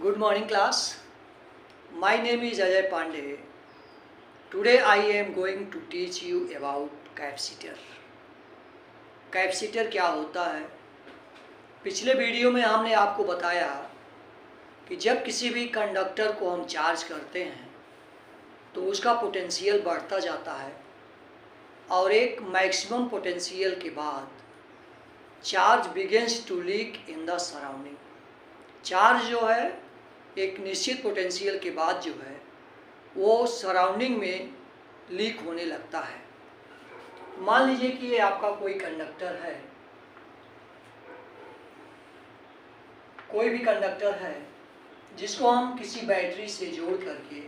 Good morning class. My name is Ajay Pandey. Today I am going to teach you about capacitor. Capacitor क्या होता है? पिछले video में हमने आपको बताया कि जब किसी भी कंडक्टर को हम चार्ज करते हैं तो उसका पोटेंशियल बढ़ता जाता है और एक मैक्सिमम पोटेंशियल के बाद charge begins to leak in the surrounding. Charge जो है एक निश्चित पोटेंशियल के बाद जो है वो सराउंडिंग में लीक होने लगता है. मान लीजिए कि ये आपका कोई कंडक्टर है, कोई भी कंडक्टर है जिसको हम किसी बैटरी से जोड़ करके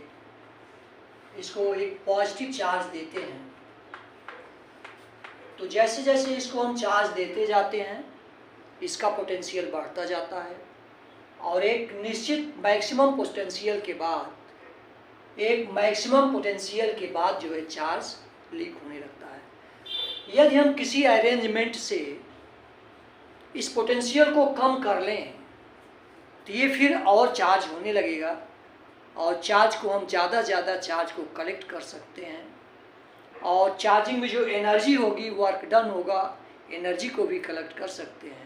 इसको एक पॉजिटिव चार्ज देते हैं. तो जैसे जैसे इसको हम चार्ज देते जाते हैं इसका पोटेंशियल बढ़ता जाता है और एक निश्चित मैक्सिमम पोटेंशियल के बाद जो है चार्ज लीक होने लगता है. यदि हम किसी अरेंजमेंट से इस पोटेंशियल को कम कर लें तो ये फिर और चार्ज होने लगेगा और चार्ज को हम ज़्यादा चार्ज को कलेक्ट कर सकते हैं और चार्जिंग में जो एनर्जी होगी, वर्क डन होगा, एनर्जी को भी कलेक्ट कर सकते हैं.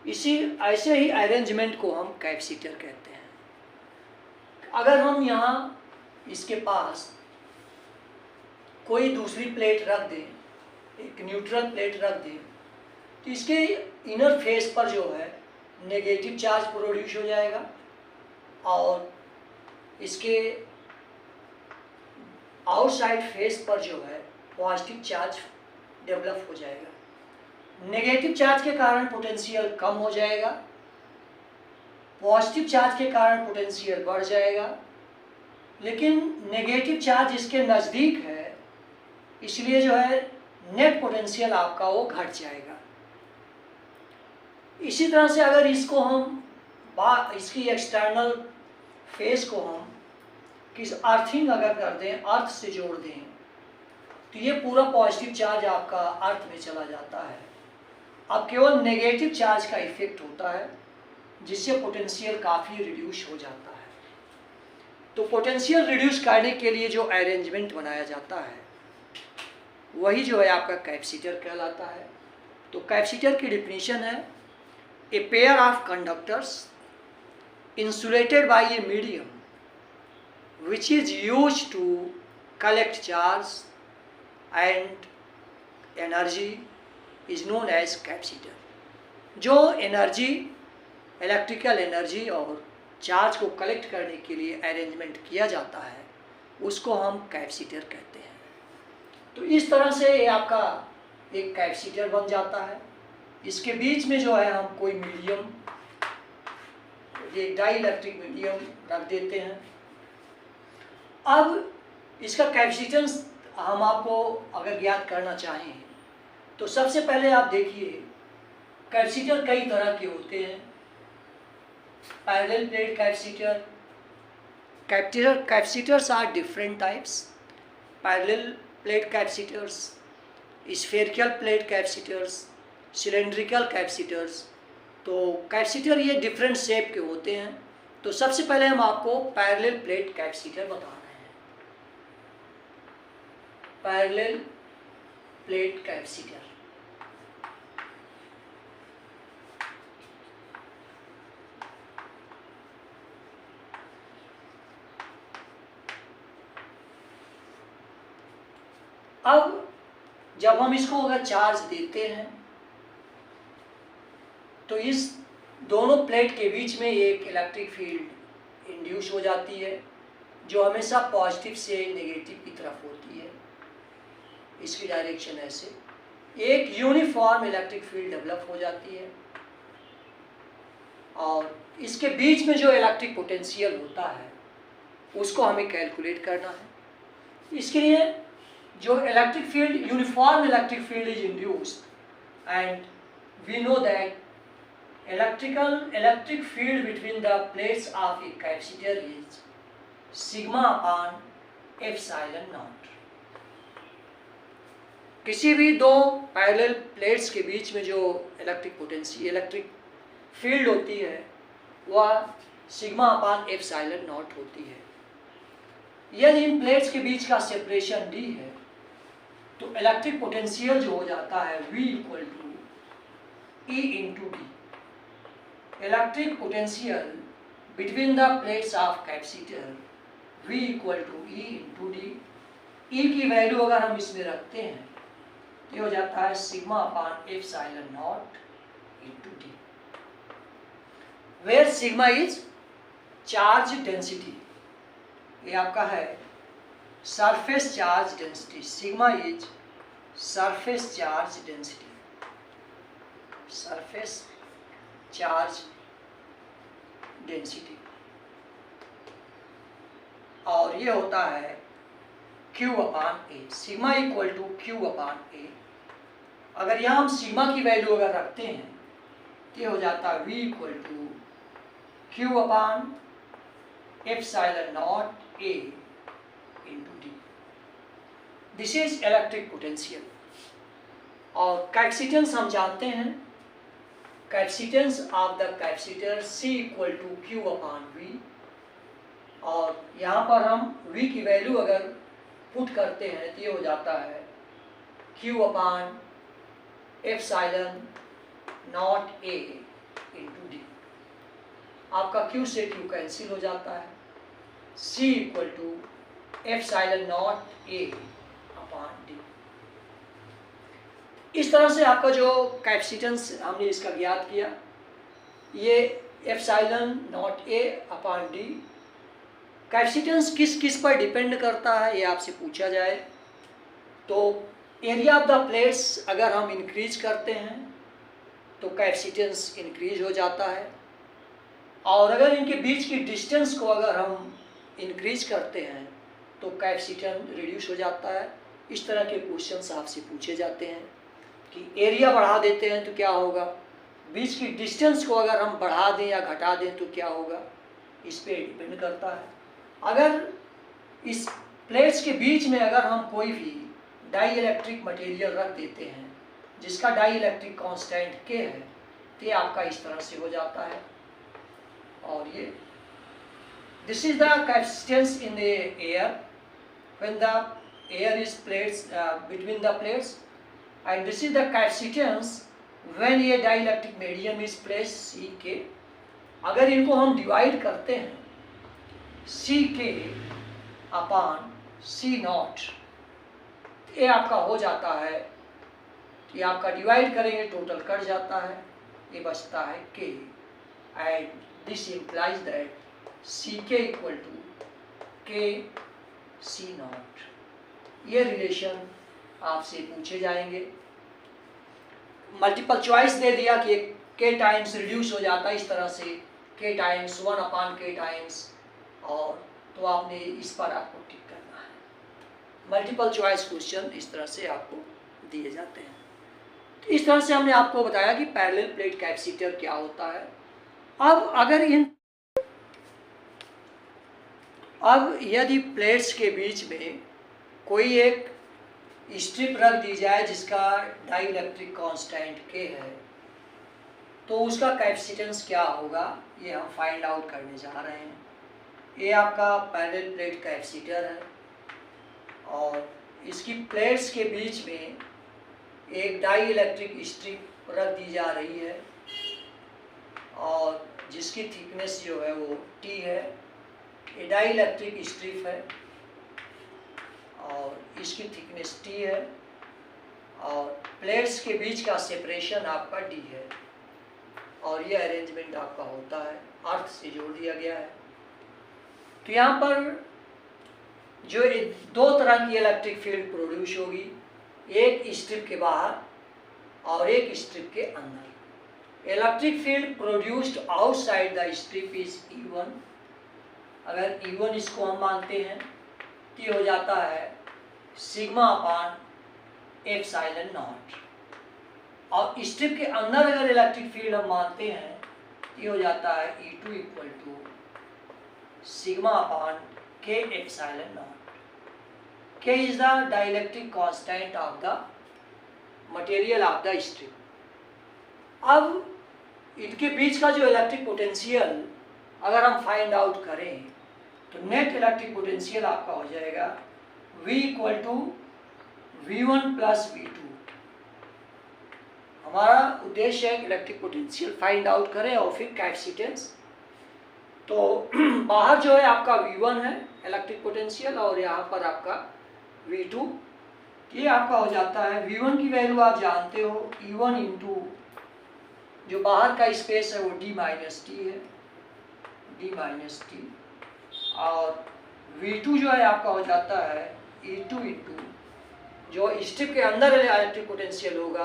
ऐसे ही अरेंजमेंट को हम कैपेसिटर कहते हैं. अगर हम यहाँ इसके पास कोई दूसरी प्लेट रख दें, एक न्यूट्रल प्लेट रख दें, तो इसके इनर फेस पर जो है नेगेटिव चार्ज प्रोड्यूस हो जाएगा और इसके आउटसाइड फेस पर जो है पॉजिटिव चार्ज डेवलप हो जाएगा. नेगेटिव चार्ज के कारण पोटेंशियल कम हो जाएगा, पॉजिटिव चार्ज के कारण पोटेंशियल बढ़ जाएगा. लेकिन नेगेटिव चार्ज इसके नज़दीक है इसलिए जो है नेट पोटेंशियल आपका वो घट जाएगा. इसी तरह से अगर इसको हम इसकी एक्सटर्नल फेस को हम किस अर्थिंग अगर कर दें, अर्थ से जोड़ दें, तो ये पूरा पॉजिटिव चार्ज आपका अर्थ में चला जाता है. अब केवल नेगेटिव चार्ज का इफेक्ट होता है जिससे पोटेंशियल काफ़ी रिड्यूस हो जाता है. तो पोटेंशियल रिड्यूस करने के लिए जो अरेंजमेंट बनाया जाता है वही जो है आपका कैपेसिटर कहलाता है. तो कैपेसिटर की डिफिनीशन है a pair of conductors insulated by a medium which is used to collect charge and energy is known as capacitor. जो एनर्जी, इलेक्ट्रिकल एनर्जी और चार्ज को कलेक्ट करने के लिए अरेंजमेंट किया जाता है उसको हम कैपेसिटर कहते हैं. तो इस तरह से ये आपका एक कैपेसिटर बन जाता है. इसके बीच में जो है हम कोई मीडियम, एक डाई इलेक्ट्रिक मीडियम रख देते हैं. अब इसका कैपेसिटेंस हम आपको अगर ज्ञात करना चाहें तो सबसे पहले आप देखिए कैपेसिटर कई तरह के होते हैं. Parallel plate capacitors are different types. Parallel plate capacitors, spherical plate capacitors, cylindrical capacitors. तो कैपेसिटर ये डिफरेंट शेप के होते हैं. तो सबसे पहले हम आपको पैरेलल प्लेट कैपेसिटर बता रहे हैं. पैरेलल प्लेट कैपेसिटर अब जब हम इसको अगर चार्ज देते हैं तो इस दोनों प्लेट के बीच में एक इलेक्ट्रिक फील्ड इंड्यूस हो जाती है जो हमेशा पॉजिटिव से नेगेटिव की तरफ होती है. इसकी डायरेक्शन ऐसे एक यूनिफॉर्म इलेक्ट्रिक फील्ड डेवलप हो जाती है और इसके बीच में जो इलेक्ट्रिक पोटेंशियल होता है उसको हमें कैलकुलेट करना है. इसके लिए जो electric field, uniform electric field is induced and we know that electric field between the plates of a capacitor is sigma upon epsilon naught. किसी भी दो पैरेलल प्लेट्स के बीच में जो इलेक्ट्रिक फील्ड होती है वह सिग्मा अपान एप्सिलॉन नॉट होती है। यदि इन प्लेट्स के बीच का सेपरेशन d है तो इलेक्ट्रिक पोटेंशियल जो हो जाता है V equal to E into D. Electric potential between the plates of capacitor V equal to E into D. E की वैल्यू अगर हम इसमें रखते हैं तो ये हो जाता है sigma upon epsilon naught into D, where sigma is charge density. ये आपका है surface charge density. Sigma is surface charge density, surface charge density. और ये होता है Q upon A. Sigma equal to Q upon A. अगर यहाँ हम सिग्मा की वैल्यू अगर रखते हैं तो ये हो जाता है V equal to Q upon epsilon naught A into D. This is electric potential. और कैपेसिटेंस हम जानते हैं, capacitance of the capacitor C equal to Q upon V। और यहाँ पर हम V की वैल्यू अगर पुट करते हैं तो ये हो जाता है Q upon epsilon naught A into D. आपका Q से Q कैंसिल हो जाता है। C equal to epsilon naught A upon D. इस तरह से आपका जो कैपेसिटेंस हमने इसका ज्ञात किया, ये epsilon naught A upon D. Capacitance किस किस पर डिपेंड करता है ये आपसे पूछा जाए तो एरिया ऑफ द प्लेट्स अगर हम इंक्रीज करते हैं तो कैपेसिटेंस इंक्रीज हो जाता है, और अगर इनके बीच की डिस्टेंस को अगर हम इंक्रीज करते हैं तो कैपेसिटेंस रिड्यूस हो जाता है। इस तरह के क्वेश्चंस आपसे पूछे जाते हैं कि एरिया बढ़ा देते हैं तो क्या होगा, बीच की डिस्टेंस को अगर हम बढ़ा दें या घटा दें तो क्या होगा, इस पे डिपेंड करता है। अगर इस प्लेट्स के बीच में अगर हम कोई भी डाई इलेक्ट्रिक मटेरियल रख देते हैं जिसका डाई इलेक्ट्रिक कॉन्स्टेंट के है तो ये आपका इस तरह से हो जाता है। और ये this is the capacitance in the air when the air is plates between the plates, and this is the capacitance when ये dielectric medium is placed C K. अगर इनको हम डिवाइड करते हैं सी के अपान सी नॉट, ये आपका हो जाता है, ये आपका डिवाइड करेंगे टोटल कट जाता है, ये बचता है के, एंड दिस इम्प्लाइज दैट सी के इक्वल टू के सी नॉट। ये रिलेशन आपसे पूछे जाएंगे। मल्टीपल चॉइस दे दिया कि के टाइम्स रिड्यूस हो जाता है इस तरह से, के टाइम्स 1 अपान के टाइम्स, और तो आपने इस पर आपको टिक करना है। मल्टीपल चॉइस क्वेश्चन इस तरह से आपको दिए जाते हैं। तो इस तरह से हमने आपको बताया कि पैरेलल प्लेट कैपेसिटर क्या होता है। अब यदि प्लेट्स के बीच में कोई एक स्ट्रिप रख दी जाए जिसका डाई इलेक्ट्रिक कॉन्स्टेंट के है तो उसका कैपेसिटेंस क्या होगा, ये हम फाइंड आउट करने जा रहे हैं। ये आपका पैरेलल प्लेट कैपेसिटर है और इसकी प्लेट्स के बीच में एक डाई इलेक्ट्रिक स्ट्रिप रख दी जा रही है और जिसकी थिकनेस जो है वो T है। ये डाई इलेक्ट्रिक स्ट्रिप है और इसकी थिकनेस T है और प्लेट्स के बीच का सेपरेशन आपका D है, और ये अरेंजमेंट आपका होता है, अर्थ से जोड़ दिया गया है। तो यहाँ पर जो दो तरह की इलेक्ट्रिक फील्ड प्रोड्यूस होगी, एक स्ट्रिप के बाहर और एक स्ट्रिप के अंदर। Electric field produced outside the strip is E1। अगर E1 इसको हम मानते हैं तो ये हो जाता है सिग्मा अपान एप्सिलॉन नॉट, और स्ट्रिप के अंदर अगर इलेक्ट्रिक फील्ड हम मानते हैं तो ये हो जाता है E2 equal to sigma upon K epsilon not. K is the dielectric constant of the material of the strip। अब इनके बीच का जो इलेक्ट्रिक पोटेंशियल अगर हम फाइंड आउट करें तो नेट इलेक्ट्रिक पोटेंशियल आपका हो जाएगा V equal to V1 plus V2। हमारा उद्देश्य है कि इलेक्ट्रिक पोटेंशियल फाइंड आउट करें और फिर कैपेसिटेंस। तो बाहर जो है आपका V1 है इलेक्ट्रिक पोटेंशियल और यहाँ पर आपका V2। ये आपका हो जाता है V1 की वैल्यू आप जानते हो E1 इंटू जो बाहर का स्पेस है वो D माइनस टी है, D माइनस टी, और V2 जो है आपका हो जाता है E2 इंटू जो स्ट्रिप के अंदर इलेक्ट्रिक पोटेंशियल होगा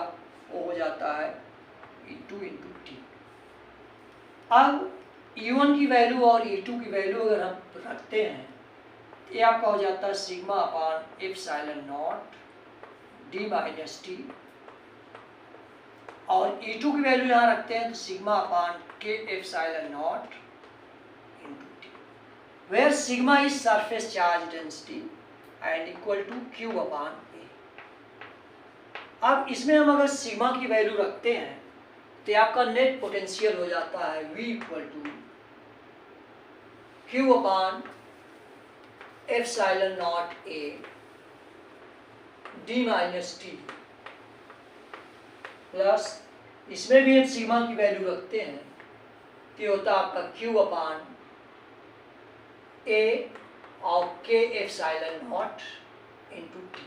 वो हो जाता है E2 इंटू टी। अब E1 की वैल्यू और E2 की वैल्यू अगर हम रखते हैं ये आपका हो जाता है sigma upon epsilon not D minus T, और E2 की वैल्यू यहाँ रखते हैं तो sigma upon K epsilon naught into T, where sigma is surface charge density and equal to Q upon A. अब इसमें हम अगर सिग्मा की वैल्यू रखते हैं तो आपका नेट पोटेंशियल हो जाता है V equal to Q upon epsilon naught A D minus T, plus इसमें भी एक सिग्मा की वैल्यू रखते हैं तो ये होता है आपका Q अपान ए और के एप्सिलॉन नॉट इंटू टी।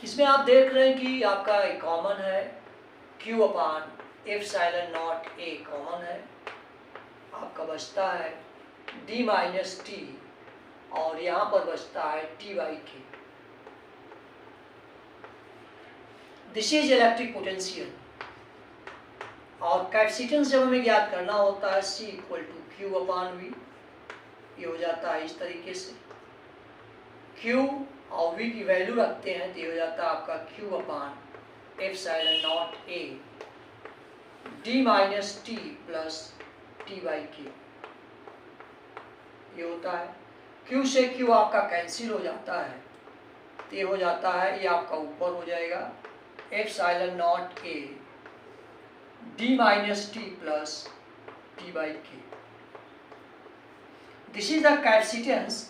इसमें आप देख रहे हैं कि आपका कॉमन है Q अपान एप्सिलॉन नॉट ए कॉमन है, आपका बचता है D माइनस टी और यहाँ पर बचता है T by K. This is electric potential. और कैपेसिटेंस जब हमें ज्ञात करना होता है C equal to Q upon V, ये हो जाता है इस तरीके से। Q और V की वैल्यू रखते हैं तो ये हो जाता है आपका Q upon epsilon naught A D minus T plus T by के। ये होता है Q से Q आपका कैंसिल हो जाता है तो ये हो जाता है, ये आपका ऊपर हो जाएगा epsilon naught A D minus T plus T by K. This is the capacitance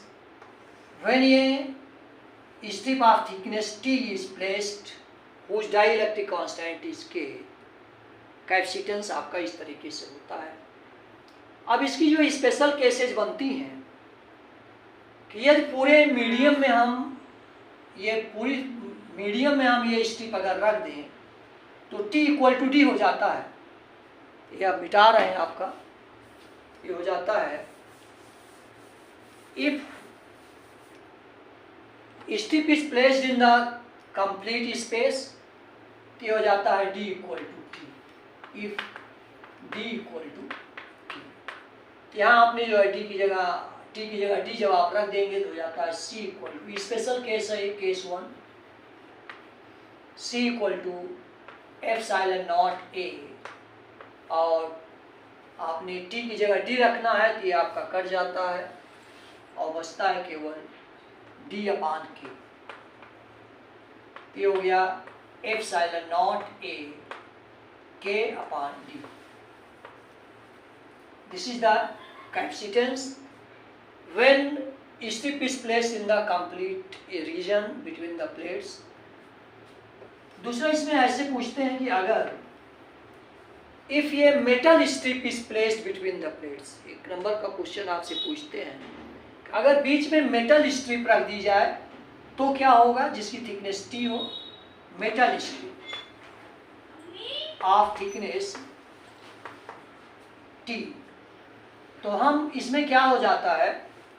when ये strip of thickness T is placed whose dielectric constant is K। Capacitance आपका इस तरीके से होता है। अब इसकी जो स्पेशल केसेस बनती हैं कि यदि पूरे मीडियम में हम ये स्ट्रिप अगर रख दें तो T इक्वल टू D हो जाता है। ये आप मिटा रहे हैं, आपका ये हो जाता है if strip is placed in the complete space, ये हो जाता है D equal to T। If D equal to T, यहाँ आपने जो है T की जगह D जब आप रख देंगे तो हो जाता है C equal to, special case है case 1, C equal to epsilon naught A, और आपने T की जगह D रखना है तो ये आपका कट जाता है और बचता है केवल D अपान के। ये हो गया एप्सिलॉन नॉट ए के अपान D। This is the capacitance when strip is placed in the complete region between the plates। दूसरा इसमें ऐसे पूछते हैं कि अगर इफ ये metal strip is placed between the plates, एक नंबर का क्वेश्चन आपसे पूछते हैं अगर बीच में मेटल स्ट्रिप रख दी जाए तो क्या होगा, जिसकी थिकनेस T हो, metal strip of thickness T, तो हम इसमें क्या हो जाता है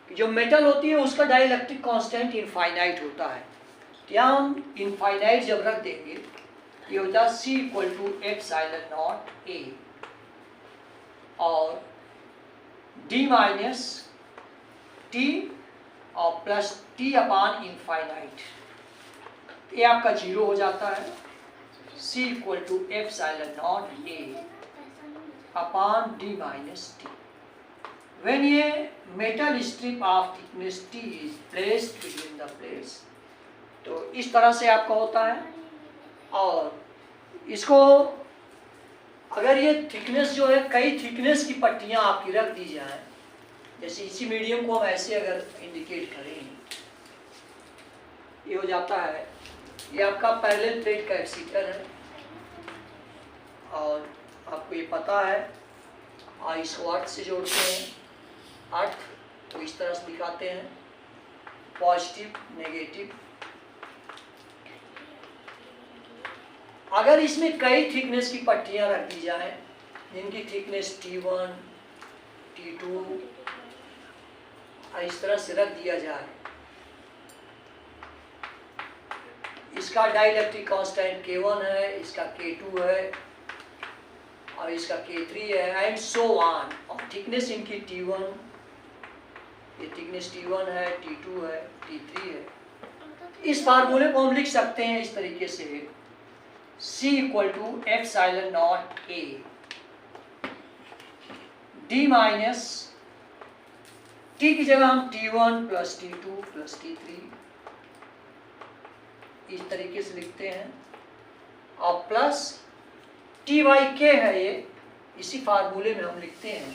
कि जो मेटल होती है उसका डाइलेक्ट्रिक कांस्टेंट इनफाइनाइट होता है। यहाँ हम इनफाइनाइट जब रख देंगे ये होता है C equal to epsilon naught A और D माइनस टी और प्लस T अपान इनफाइनाइट, ये आपका 0 हो जाता है। C equal to epsilon naught A upon D minus T. When ये metal strip of thickness T is placed between the plates, तो इस तरह से आपका होता है। और इसको अगर ये थिकनेस जो है, कई थिकनेस की पट्टियां आपकी रख दी जाए, जैसे इसी मीडियम को हम ऐसे अगर इंडिकेट करें, ये हो जाता है, ये आपका पैरेलल प्लेट कैपेसिटर है और आपको ये पता है, इसको अर्थ से जोड़ते हैं, अर्थ को इस तरह से दिखाते हैं, पॉजिटिव नेगेटिव। अगर इसमें कई थिकनेस की पट्टियां रख दी जाएं, जिनकी थिकनेस T1, T2 इस तरह से रख दिया जाए, इसका डाइलेक्ट्रिक कांस्टेंट K1 है, इसका K2 है और इसका K3 है, एंड सो ऑन। और थिकनेस इनकी T1, ये थिकनेस T1 है, T2 है, T3 है। इस फार्मूले को हम लिख सकते हैं इस तरीके से, C = epsilon not A D minus T की जगह हम T1 + T2 + T3 इस तरीके से लिखते हैं, और प्लस T/K है, ये इसी फार्मूले में हम लिखते हैं,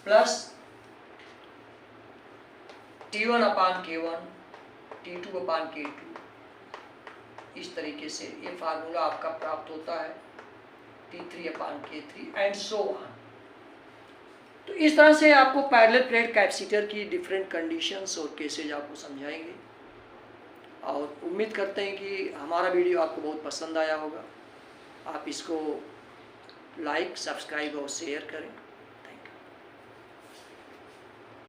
प्लस T1/K1 T2/K2। इस तरीके से ये फार्मूला आपका प्राप्त होता है, T3/K3 एंड सो ऑन। तो इस तरह से आपको पैरेलल प्लेट कैपेसिटर की डिफरेंट कंडीशंस और केसेज आपको समझाएंगे, और उम्मीद करते हैं कि हमारा वीडियो आपको बहुत पसंद आया होगा। आप इसको लाइक, सब्सक्राइब और शेयर करें।